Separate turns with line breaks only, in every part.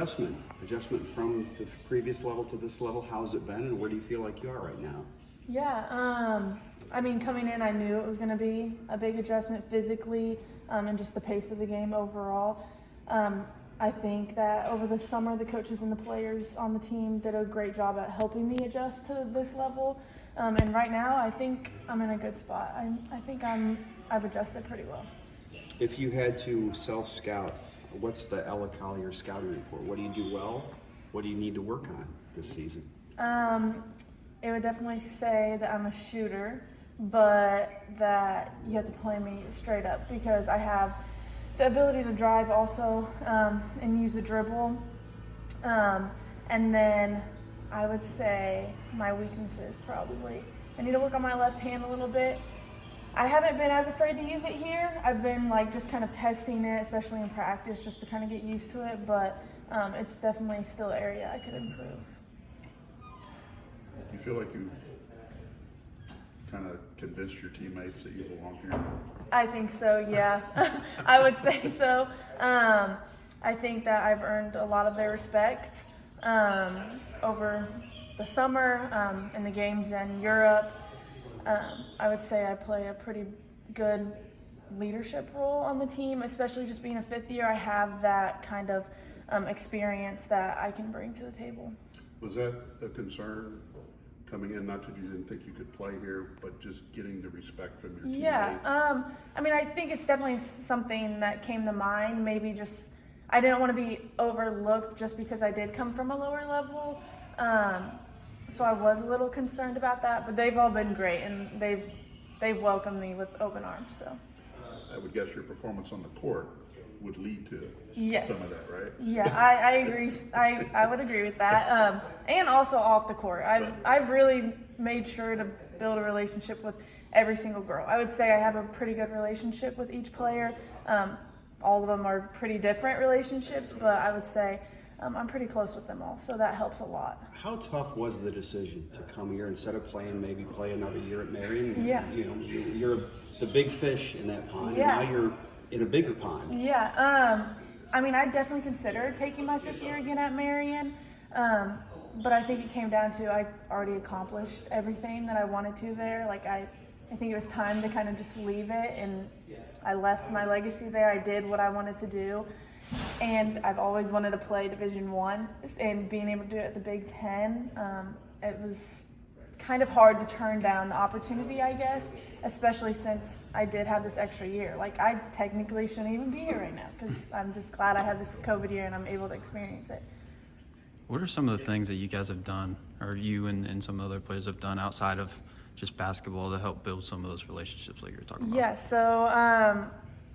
Adjustment from the previous level to this level. How's it been, and where do you feel like you are right now?
Yeah, I mean, coming in, I knew it was going to be a big adjustment physically and just the pace of the game overall. I think that over the summer, the coaches and the players on the team did a great job at helping me adjust to this level. And right now, I think I'm in a good spot. I think I've adjusted pretty well.
If you had to self-scout, what's the Ella Collier scouting report? What do you do well? What do you need to work on this season?
It would definitely say that I'm a shooter, but that you have to play me straight up because I have the ability to drive also and use the dribble. And then I would say my weaknesses probably. I need to work on my left hand a little bit. I haven't been as afraid to use it here. I've been just kind of testing it, especially in practice, just to kind of get used to it, but it's definitely still an area I could improve.
Do you feel like you've kind of convinced your teammates that you belong here?
I think so, yeah. I would say so. I think that I've earned a lot of their respect over the summer and the games in Europe. I would say I play a pretty good leadership role on the team, especially just being a fifth year. I have that kind of experience that I can bring to the table.
Was that a concern coming in? Not that you didn't think you could play here, but just getting the respect from your teammates?
Yeah, I mean, I think it's definitely something that came to mind. Maybe just I didn't want to be overlooked just because I did come from a lower level. So I was a little concerned about that, but they've all been great, and they've welcomed me with open arms. So
I would guess your performance on the court would lead to some of that, right?
Yeah, I agree. I would agree with that. And also off the court, I've really made sure to build a relationship with every single girl. I would say I have a pretty good relationship with each player. All of them are pretty different relationships, but I would say I'm pretty close with them all, so that helps a lot.
How tough was the decision to come here instead of maybe play another year at Marion?
Yeah.
You know, you're the big fish in that pond,
Yeah.
and now you're in a bigger pond.
Yeah. I mean, I definitely considered taking my fifth year again at Marion, but I think it came down to I already accomplished everything that I wanted to there. I think it was time to kind of just leave it, and I left my legacy there. I did what I wanted to do. And I've always wanted to play Division I, and being able to do it at the Big Ten, it was kind of hard to turn down the opportunity, I guess, especially since I did have this extra year. I technically shouldn't even be here right now because I'm just glad I had this COVID year and I'm able to experience it.
What are some of the things that you guys have done, or you and some other players have done outside of just basketball to help build some of those relationships like you were talking about?
Yeah, so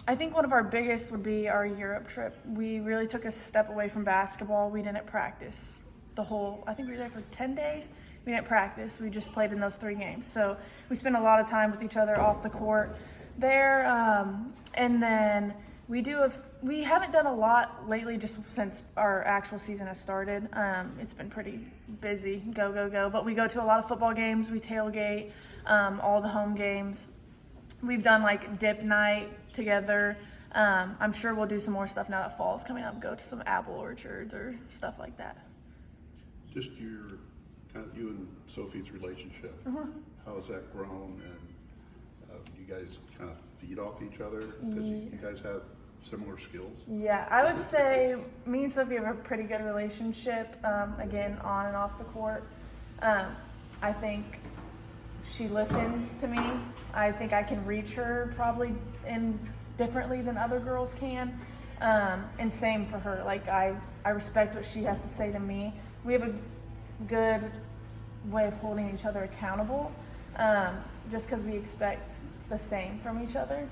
I think one of our biggest would be our Europe trip. We really took a step away from basketball. We didn't practice I think we were there for 10 days. We didn't practice. We just played in those 3 games. So we spent a lot of time with each other off the court there. And then we haven't done a lot lately just since our actual season has started. It's been pretty busy, go. But we go to a lot of football games. We tailgate all the home games. We've done dip night together. I'm sure we'll do some more stuff now that fall's coming up, go to some apple orchards or stuff like that.
Just you and Sophie's relationship, how has that grown, and you guys kind of feed off each other because you guys have similar skills?
Yeah, I would say me and Sophie have a pretty good relationship, again, on and off the court. I think she listens to me. I think I can reach her probably differently than other girls can. And same for her. I respect what she has to say to me. We have a good way of holding each other accountable, just because we expect the same from each other.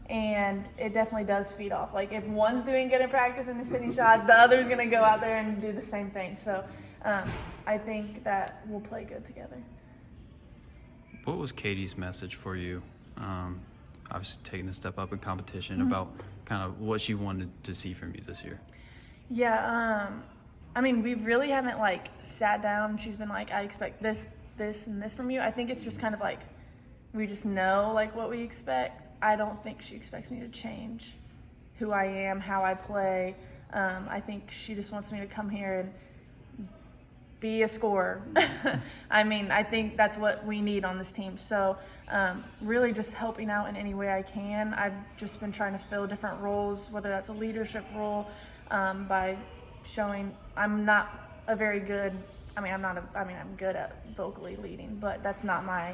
And it definitely does feed off. If one's doing good in practice and is hitting shots, the other's going to go out there and do the same thing. So I think that we'll play good together.
What was Katie's message for you, obviously taking the step up in competition, about kind of what she wanted to see from you this year?
Yeah, I mean, we really haven't sat down and she's been I expect this, and this from you. I think it's just kind of we just know what we expect. I don't think she expects me to change who I am, how I play. I think she just wants me to come here and be a scorer. I mean, I think that's what we need on this team. So really just helping out in any way I can. I've just been trying to fill different roles, whether that's a leadership role, by showing I'm not a very good, I'm good at vocally leading, but that's not my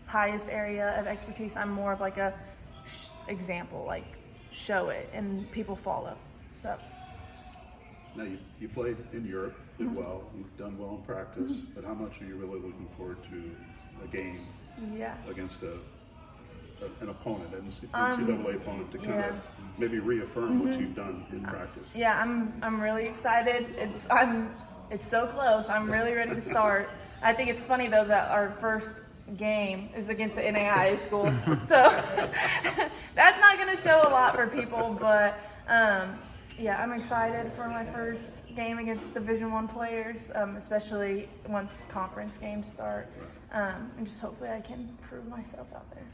highest area of expertise. I'm more of like a example, like show it and people follow. So.
Now you played in Europe, did well, you've done well in practice, but how much are you really looking forward to a game against an opponent, an NCAA opponent, to kind of maybe reaffirm what you've done in practice?
Yeah, I'm really excited. It's so close. I'm really ready to start. I think it's funny though that our first game is against the NAIA school, so that's not going to show a lot for people, but yeah, I'm excited for my first game against Division I players, especially once conference games start, and just hopefully I can prove myself out there.